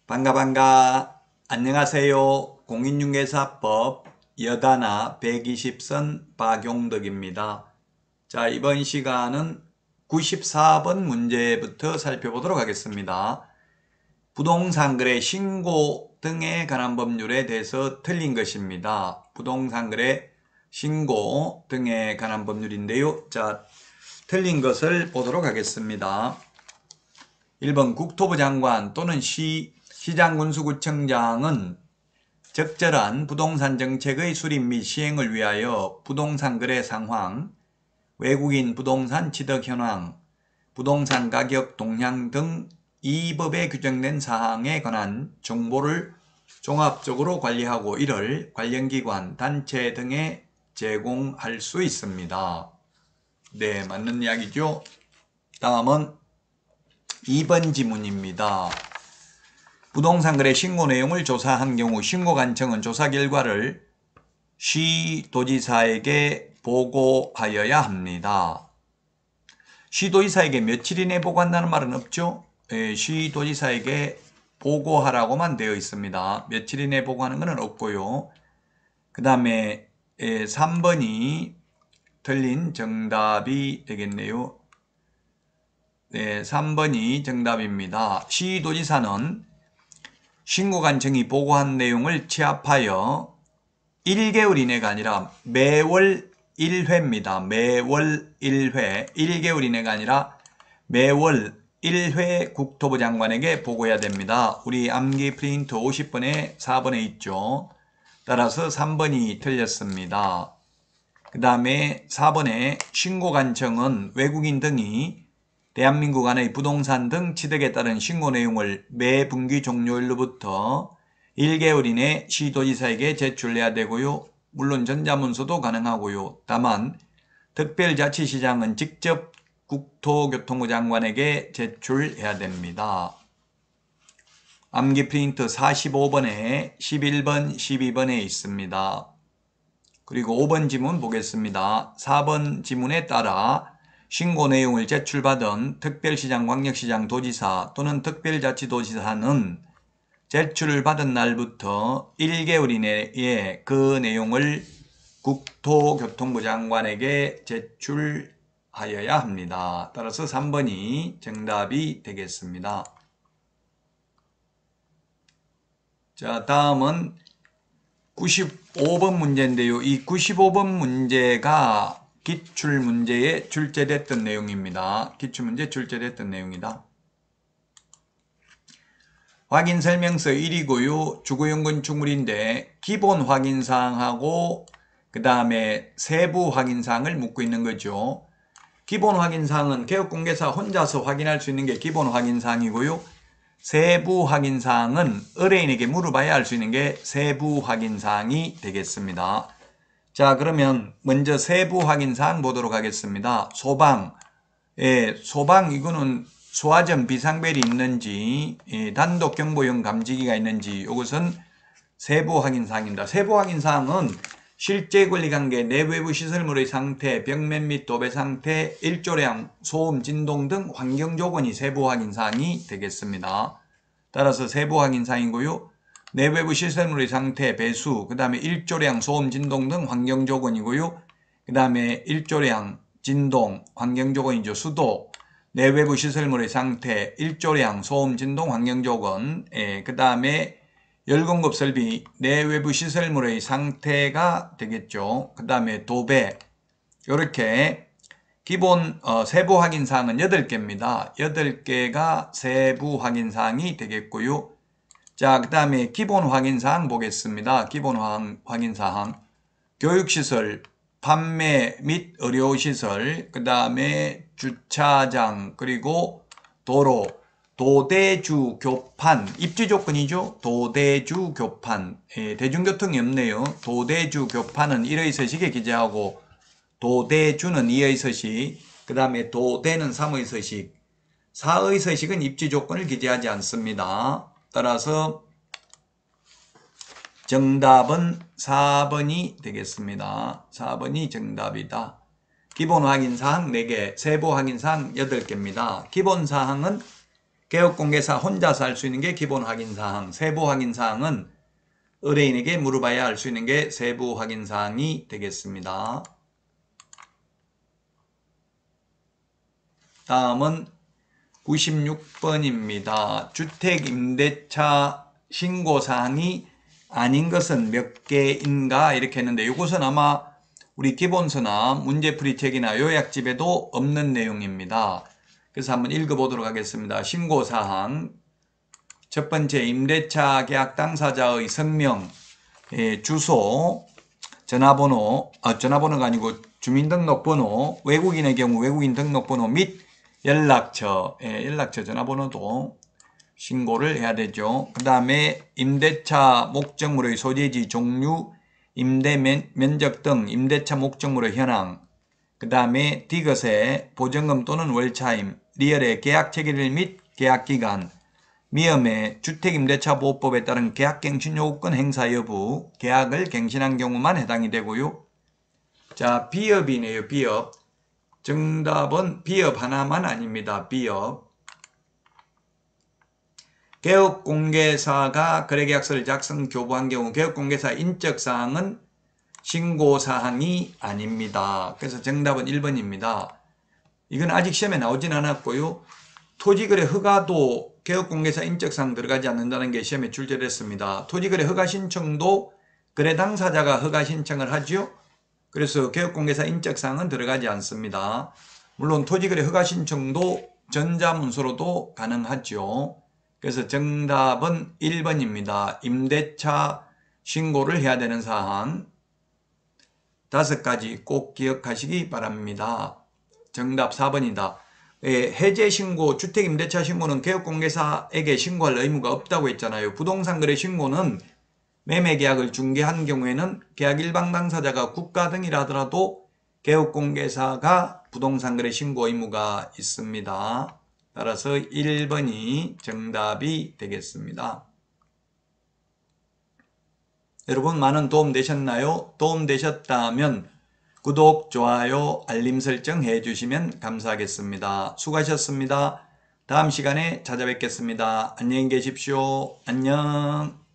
반가 안녕하세요. 공인중개사법 여단아 120선 박용덕입니다. 자, 이번 시간은 94번 문제부터 살펴보도록 하겠습니다. 부동산 거래 신고 등에 관한 법률에 대해서 틀린 것입니다. 부동산 거래 신고 등에 관한 법률인데요. 자, 틀린 것을 보도록 하겠습니다. 1번 국토부 장관 또는 시장군수구청장은 적절한 부동산 정책의 수립 및 시행을 위하여 부동산 거래 상황, 외국인 부동산 취득 현황, 부동산 가격 동향 등 이 법에 규정된 사항에 관한 정보를 종합적으로 관리하고 이를 관련 기관, 단체 등에 제공할 수 있습니다. 네, 맞는 이야기죠. 다음은 2번 지문입니다. 부동산 거래 신고 내용을 조사한 경우 신고관청은 조사 결과를 시도지사에게 보고하여야 합니다. 시도지사에게 며칠 이내에 보고한다는 말은 없죠. 시도지사에게 보고하라고만 되어 있습니다. 며칠 이내에 보고하는 것은 없고요. 그 다음에 3번이 틀린 정답이 되겠네요. 네, 3번이 정답입니다. 시도지사는 신고관청이 보고한 내용을 취합하여 1개월 이내가 아니라 매월 1회입니다. 매월 1회, 1개월 이내가 아니라 매월 1회 국토부 장관에게 보고해야 됩니다. 우리 암기 프린트 50번에 4번에 있죠. 따라서 3번이 틀렸습니다. 그 다음에 4번에 신고관청은 외국인 등이 대한민국 안의 부동산 등 취득에 따른 신고 내용을 매 분기 종료일로부터 1개월 이내 시도지사에게 제출해야 되고요. 물론 전자문서도 가능하고요. 다만 특별자치시장은 직접 국토교통부 장관에게 제출해야 됩니다. 암기 프린트 45번에 11번, 12번에 있습니다. 그리고 5번 지문 보겠습니다. 4번 지문에 따라 신고 내용을 제출받은 특별시장, 광역시장, 도지사 또는 특별자치도지사는 제출을 받은 날부터 1개월 이내에 그 내용을 국토교통부 장관에게 제출하여야 합니다. 따라서 3번이 정답이 되겠습니다. 자, 다음은 95번 문제인데요. 이 95번 문제가 기출문제에 출제됐던 내용입니다. 기출문제 출제됐던 내용이다. 확인설명서 1이고요. 주거용건축물인데 기본 확인사항하고 그 다음에 세부 확인사항을 묻고 있는 거죠. 기본 확인사항은 개업공개사 혼자서 확인할 수 있는 게 기본 확인사항이고요. 세부 확인사항은 의뢰인에게 물어봐야 알 수 있는 게 세부 확인사항이 되겠습니다. 자, 그러면 먼저 세부 확인사항 보도록 하겠습니다. 소방. 소방 이거는 소화전 비상벨이 있는지 단독 경보용 감지기가 있는지 이것은 세부 확인사항입니다. 세부 확인사항은 실제 권리관계, 내외부 시설물의 상태, 벽면 및 도배 상태, 일조량, 소음, 진동 등 환경조건이 세부 확인사항이 되겠습니다. 따라서 세부 확인사항이고요. 내외부 시설물의 상태, 배수, 그 다음에 일조량, 소음, 진동 등 환경조건이고요. 그 다음에 일조량, 진동, 환경조건이죠. 수도, 내외부 시설물의 상태, 일조량, 소음, 진동, 환경조건, 그 다음에 열공급 설비, 내외부 시설물의 상태가 되겠죠. 그 다음에 도배, 이렇게 기본 세부 확인사항은 8개입니다. 8개가 세부 확인사항이 되겠고요. 자, 그 다음에 기본 확인사항 보겠습니다. 기본 확인사항. 교육시설, 판매 및 의료시설, 그 다음에 주차장, 그리고 도로, 도대주 교판, 입지조건이죠. 도대주 교판. 대중교통이 없네요. 도대주 교판은 1의 서식에 기재하고 도대주는 2의 서식, 그 다음에 도대는 3의 서식, 4의 서식은 입지조건을 기재하지 않습니다. 따라서 정답은 4번이 되겠습니다. 4번이 정답이다. 기본 확인사항 4개, 세부 확인사항 8개입니다. 기본 사항은 개업공개사 혼자서 할 수 있는 게 기본 확인사항, 세부 확인사항은 의뢰인에게 물어봐야 할 수 있는 게 세부 확인사항이 되겠습니다. 다음은 96번입니다. 주택임대차 신고사항이 아닌 것은 몇 개인가 이렇게 했는데 이것은 아마 우리 기본서나 문제풀이책이나 요약집에도 없는 내용입니다. 그래서 한번 읽어보도록 하겠습니다. 신고사항 첫 번째, 임대차 계약 당사자의 성명, 주소, 전화번호가 아니고 주민등록번호, 외국인의 경우 외국인 등록번호 및 연락처, 전화번호도 신고를 해야 되죠. 그 다음에 임대차 목적물의 소재지 종류, 임대 면적 등 임대차 목적물의 현황, 그 다음에 디귿의 보증금 또는 월차임, 리얼의 계약 체결일 및 계약 기간, 미음의 주택임대차보호법에 따른 계약갱신 요구권 행사 여부, 계약을 갱신한 경우만 해당이 되고요. 자, 비업이네요. 비업. 정답은 비업 하나만 아닙니다. 비업. 개업공개사가 거래계약서를 작성 교부한 경우 개업공개사 인적사항은 신고사항이 아닙니다. 그래서 정답은 1번입니다. 이건 아직 시험에 나오진 않았고요. 토지거래 허가도 개업공개사 인적사항 들어가지 않는다는 게 시험에 출제됐습니다. 토지거래 허가 신청도 거래 당사자가 허가 신청을 하죠. 그래서 개업공개사 인적사항은 들어가지 않습니다. 물론 토지거래 허가 신청도 전자문서로도 가능하죠. 그래서 정답은 1번입니다. 임대차 신고를 해야 되는 사항 5가지 꼭 기억하시기 바랍니다. 정답 4번이다. 해제신고, 주택임대차 신고는 개업공개사에게 신고할 의무가 없다고 했잖아요. 부동산거래 신고는 매매계약을 중개한 경우에는 계약 일방 당사자가 국가 등이라 하더라도 개업공개사가 부동산거래 신고 의무가 있습니다. 따라서 1번이 정답이 되겠습니다. 여러분 많은 도움 되셨나요? 도움 되셨다면 구독, 좋아요, 알림 설정 해주시면 감사하겠습니다. 수고하셨습니다. 다음 시간에 찾아뵙겠습니다. 안녕히 계십시오. 안녕.